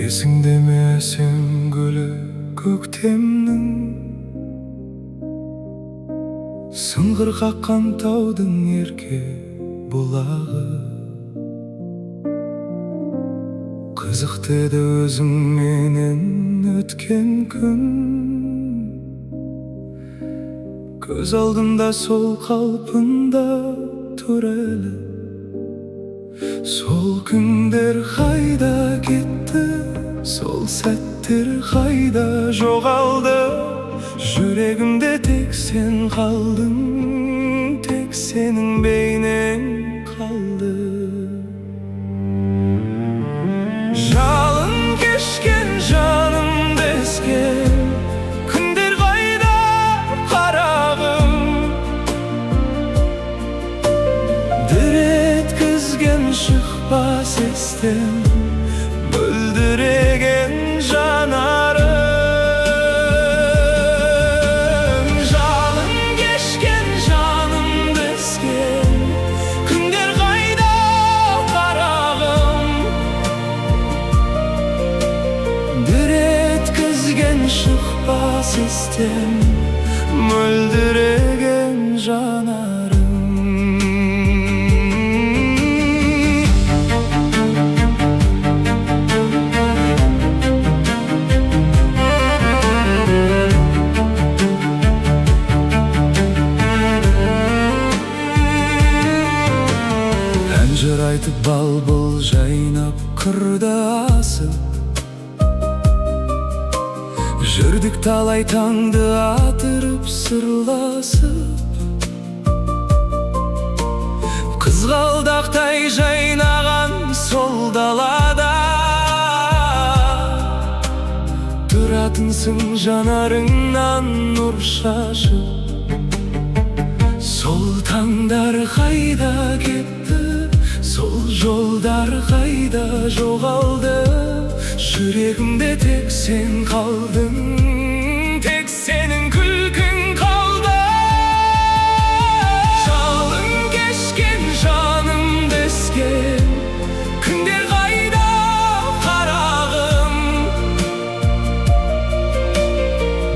Esingde mi sen gülü көктемнің, сыңғыр қаққан таудың ерке бұлағы. Қызықты еді өзіңменен өткен күн, көз алдымда сол қалпында тұр әлі. Сол күндер қайда кетті, сол сәттер қайда жоғалды. Жүрегімде тек сен қалдың, тек сенің бейнең қалды. Жалын кешкен жанымды ескен күндер қайда қарағым. Дір еткізген шықпас естен мөлдіреген жанарым. Жалын кешкен жанымды ескен күндер қайда қарағым. Дір еткізген шықпас естен мөлдіреген жанарым. Жыр айтып бал-бұл жайнап қырда асып, жүрдік талай таңды атырып сырласып. Қызғалдақтай жайнаған сол далада тұратынсың жанарыңнан нұр шашып. Сол таңдар қайда кетті, сол жолдар қайда жоғалды. Жүрегімде тек сен қалдың, тек сенің күлкің қалды. Жалын кешкен жанымды ескен күндер қайда қарағым.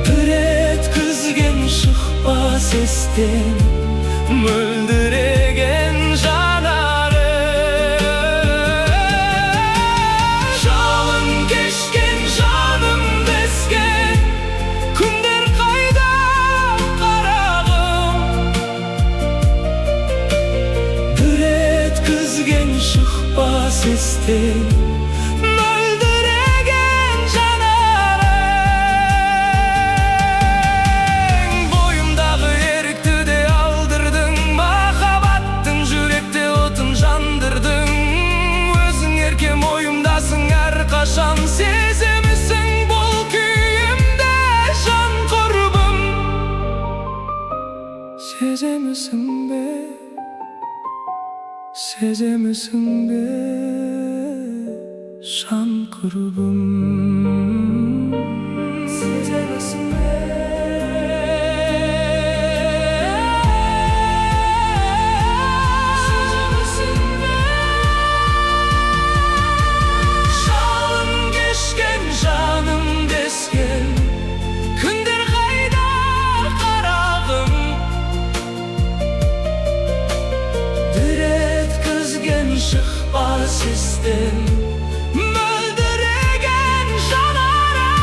Бір еткізген шықпас естен мөлдіреген жанарым. Жалын кешкен жанымды ескен күндер қайда қарағым. Бір еткізген шықпас естен мөлдіреген жанарым. Бойымдағы ерікті де алдырдың, махаббаттың жүректе отын жандырдың. Өзің еркем ойымдасың әрқашан, сезімісің бұл күйімде жан құрбым. Сеземісің бе, сеземісің бе жан құрбым. Сеземісің бе, сеземісің бе. Жалын кешкен жанымды ескен күндер қайда қарағым. Дір еткізген шықпас естен мөлдіреген жанарым.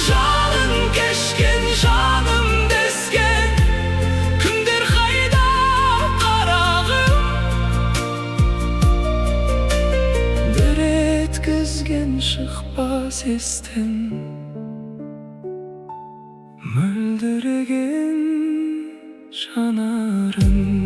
Жалын кешкен жанымды ескен күндер қайда қарағым. Дір еткізген шықпас естен мөлдіреген жанарым.